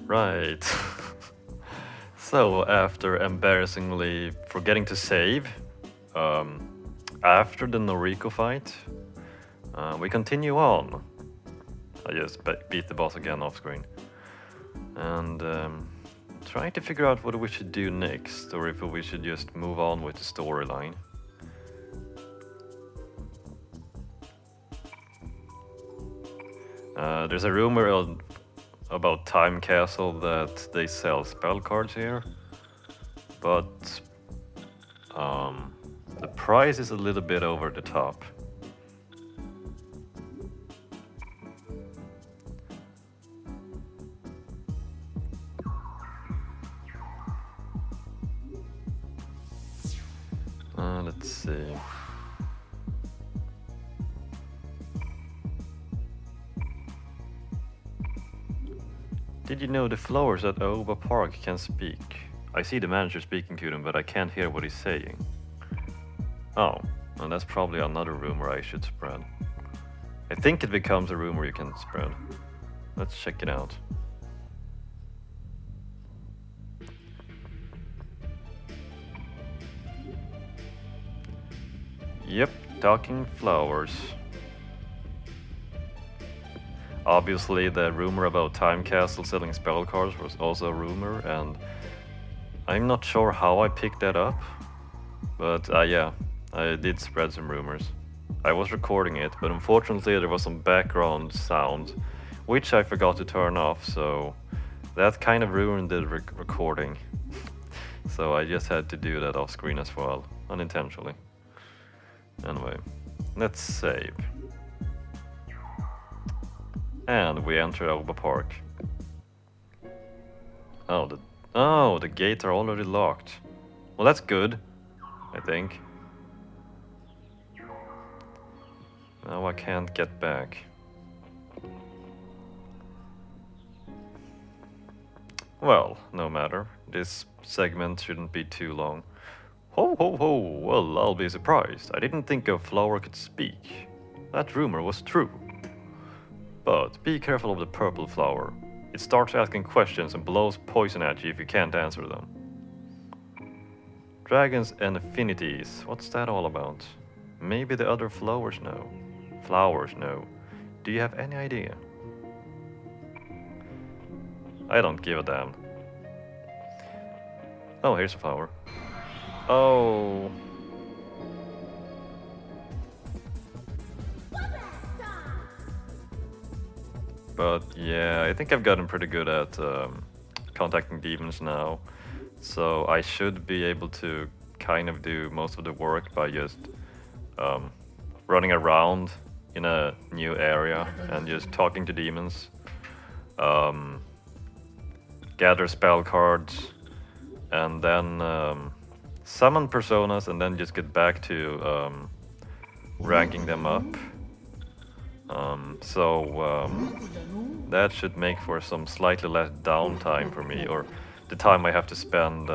Right. So, after embarrassingly forgetting to save, um, after the Noriko fight, we continue on. I just beat the boss again off screen. And trying to figure out what we should do next, or if we should just move on with the storyline. There's a rumor about Time Castle that they sell spell cards here, but the price is a little bit over the top. Let's see. Did you know the flowers at Aoba Park can speak? I see the manager speaking to them, but I can't hear what he's saying. Oh, and that's probably another rumor I should spread. I think it becomes a rumor you can spread. Let's check it out. Yep, talking flowers. Obviously, the rumor about Time Castle selling spell cards was also a rumor, and I'm not sure how I picked that up, but yeah, I did spread some rumors. I was recording it, but unfortunately there was some background sound, which I forgot to turn off, so that kind of ruined the recording. So I just had to do that off screen as well, unintentionally. Anyway, let's save. And we enter Aoba Park. Oh, the gates are already locked. Well, that's good, I think. Now I can't get back. Well, no matter. This segment shouldn't be too long. Ho ho ho, well, I'll be surprised. I didn't think a flower could speak. That rumor was true. But be careful of the purple flower. It starts asking questions and blows poison at you if you can't answer them. Dragons and affinities, what's that all about? Maybe the other flowers know. Flowers know. Do you have any idea? I don't give a damn. Oh, here's a flower. Oh. But yeah, I think I've gotten pretty good at contacting demons now. So I should be able to kind of do most of the work by just running around in a new area and just talking to demons. Gather spell cards and then summon personas and then just get back to ranking them up. That should make for some slightly less downtime for me, or the time I have to spend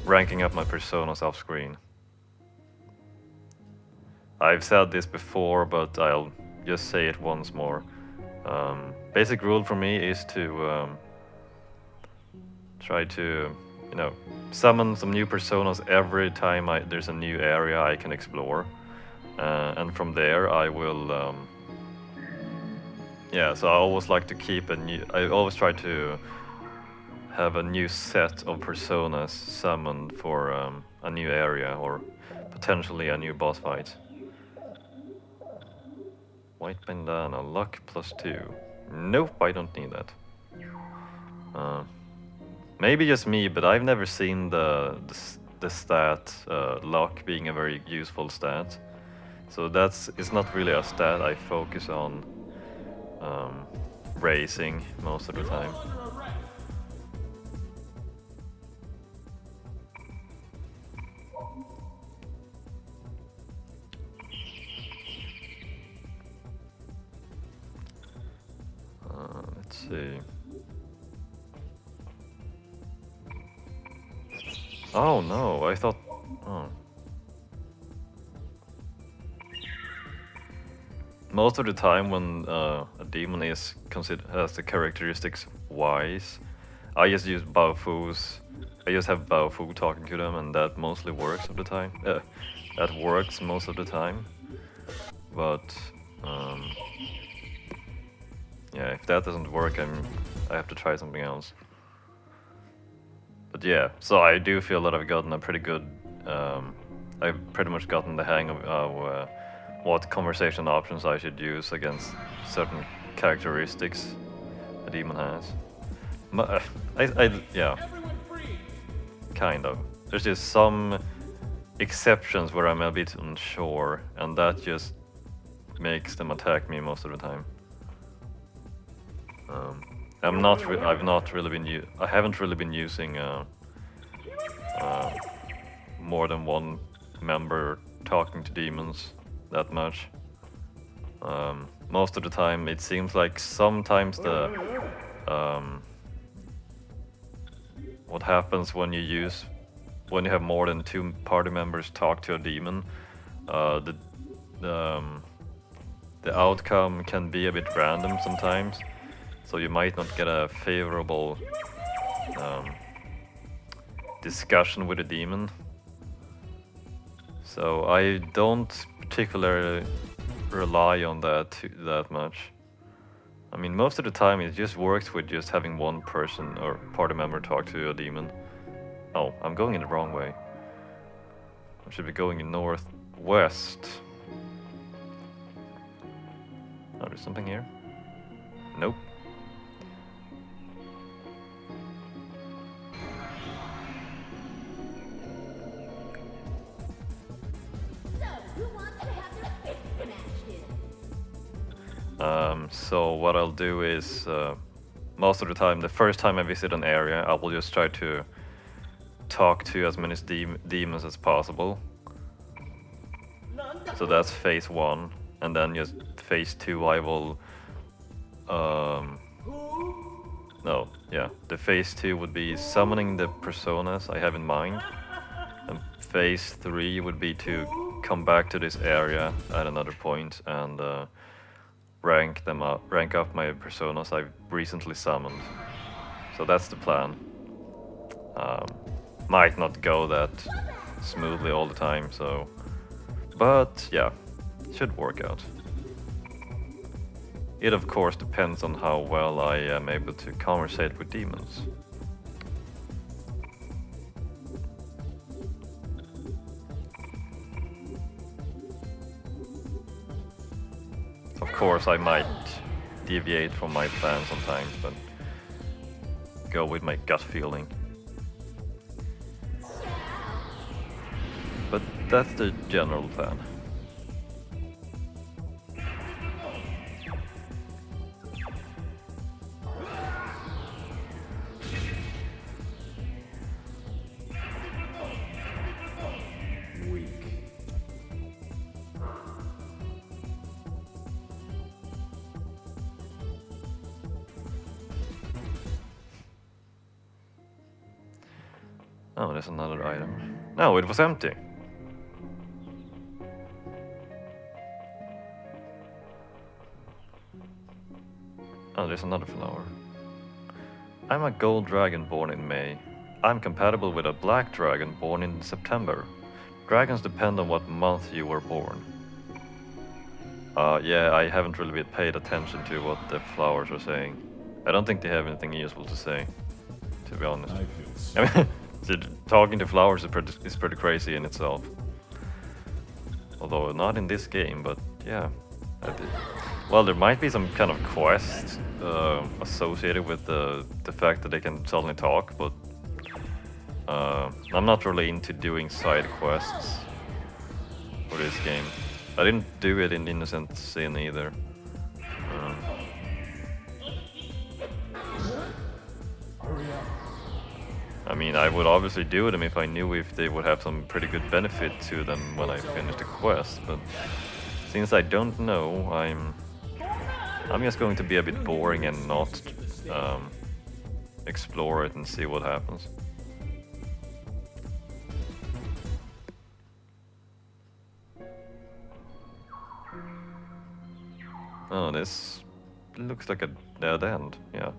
ranking up my personas off screen. I've said this before, but I'll just say it once more. Basic rule for me is to try to, summon some new personas every time there's a new area I can explore. And from there I will, so I always like to keep I always try to have a new set of personas summoned for a new area or potentially a new boss fight. White bandana, luck +2. Nope, I don't need that. Maybe just me, but I've never seen the stat luck being a very useful stat. So it's not really a stat I focus on racing most of the time. Let's see. Oh no, I thought... Oh. Most of the time when a demon is has the characteristics wise. I just use Baofu's. I just have Baofu talking to them, and that mostly works of the time. That works most of the time. But yeah, if that doesn't work, I have to try something else. But yeah, so I do feel that I've gotten a pretty good. I've pretty much gotten the hang of what conversation options I should use against certain characteristics a demon has. Yeah, kind of. There's just some exceptions where I'm a bit unsure, and that just makes them attack me most of the time. I haven't really been using more than one member talking to demons that much. Most of the time, it seems like sometimes what happens when you have more than 2 party members talk to a demon, the outcome can be a bit random sometimes, so you might not get a favorable discussion with a demon. So I don't particularly rely on that much. I mean, most of the time it just works with just having one person or party member talk to a demon. Oh, I'm going in the wrong way. I should be going in northwest. Oh, there's something here? Nope. So what I'll do is, most of the time, the first time I visit an area, I will just try to talk to as many demons as possible. So that's phase 1, and then just phase 2 I will, the phase 2 would be summoning the personas I have in mind, and phase 3 would be to come back to this area at another point and rank up my personas I've recently summoned. So that's the plan. Might not go that smoothly all the time, so, but yeah, it should work out. It of course depends on how well I am able to conversate with demons. Of course, I might deviate from my plan sometimes, but go with my gut feeling. But that's the general plan. Oh, there's another item. No, it was empty. Oh, there's another flower. I'm a gold dragon born in May. I'm compatible with a black dragon born in September. Dragons depend on what month you were born. Yeah, I haven't really paid attention to what the flowers are saying. I don't think they have anything useful to say, to be honest. I mean, talking to flowers is pretty crazy in itself. Although not in this game, but yeah. Well, there might be some kind of quest associated with the fact that they can suddenly talk, but I'm not really into doing side quests for this game. I didn't do it in Innocent Sin either. I mean, I would obviously do them if I knew if they would have some pretty good benefit to them when I finish the quest, but since I don't know, I'm just going to be a bit boring and not explore it and see what happens. Oh, this looks like a dead end, yeah.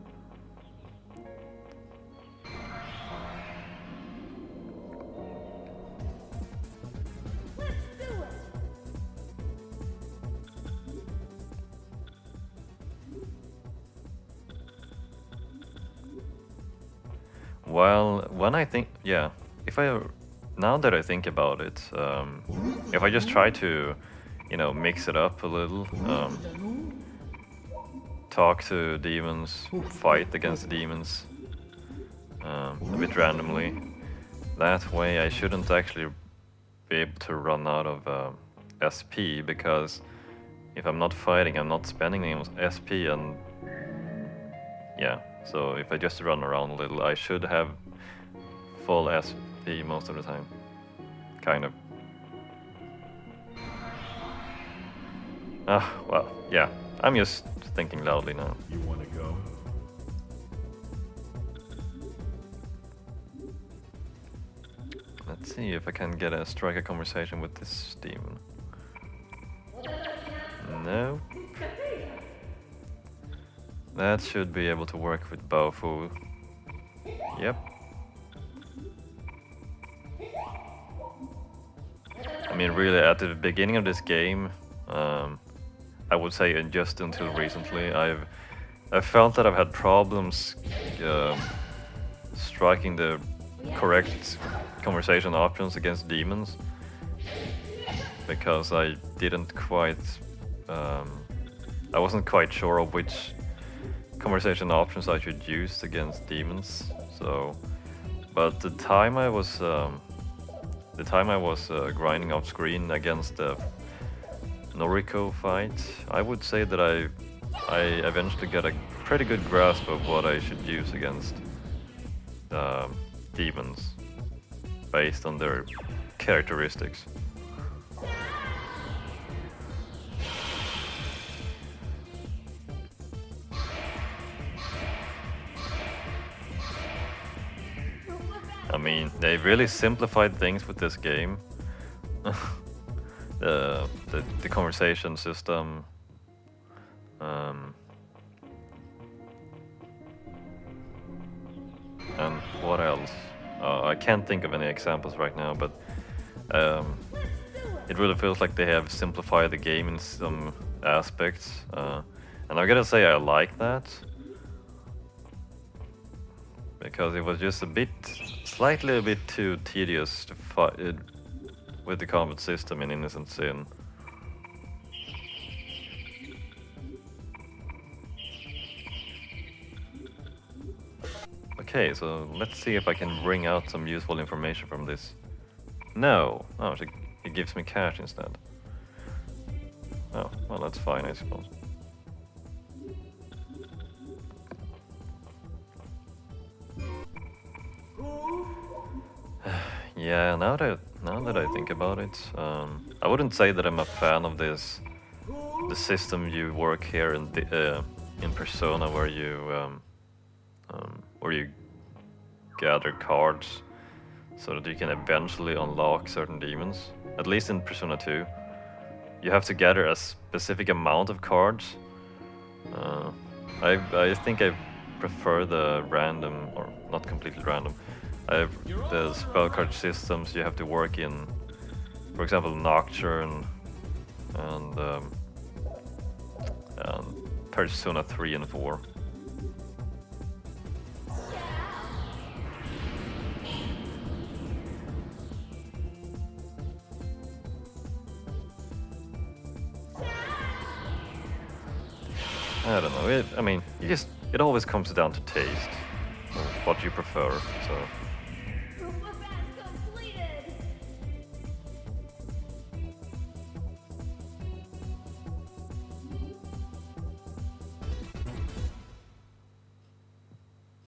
Well, when I think, yeah, if I, now that I think about it, if I just try to, you know, mix it up a little, talk to demons, fight against demons, a bit randomly, that way I shouldn't actually be able to run out of SP, because if I'm not fighting, I'm not spending any SP, and yeah, so if I just run around a little, I should have full SP most of the time. Kind of. Well, yeah, I'm just thinking loudly now. You want to go? Let's see if I can strike a conversation with this demon. No. That should be able to work with Baofu. Yep. I mean, really, at the beginning of this game, I would say just until recently, I've felt that I've had problems striking the correct conversation options against demons, because I didn't quite, I wasn't quite sure of which conversation options I should use against demons. So, but the time I was grinding off screen against the Noriko fight, I would say that I eventually got a pretty good grasp of what I should use against demons based on their characteristics. I mean, they really simplified things with this game. The conversation system. And what else? I can't think of any examples right now, but it really feels like they have simplified the game in some aspects. And I gotta say, I like that, because it was just slightly a bit too tedious to fight with the combat system in Innocent Sin. Okay, so let's see if I can bring out some useful information from this. No! Oh, it gives me cash instead. Oh, well, that's fine, I suppose. Yeah, now that I think about it, I wouldn't say that I'm a fan of the system you work here in Persona, where you gather cards so that you can eventually unlock certain demons. At least in Persona 2, you have to gather a specific amount of cards. I think I prefer the random, or not completely random. The spell card systems you have to work in, for example, Nocturne and Persona 3 and 4. I don't know. I mean, it always comes down to taste, or what you prefer. So.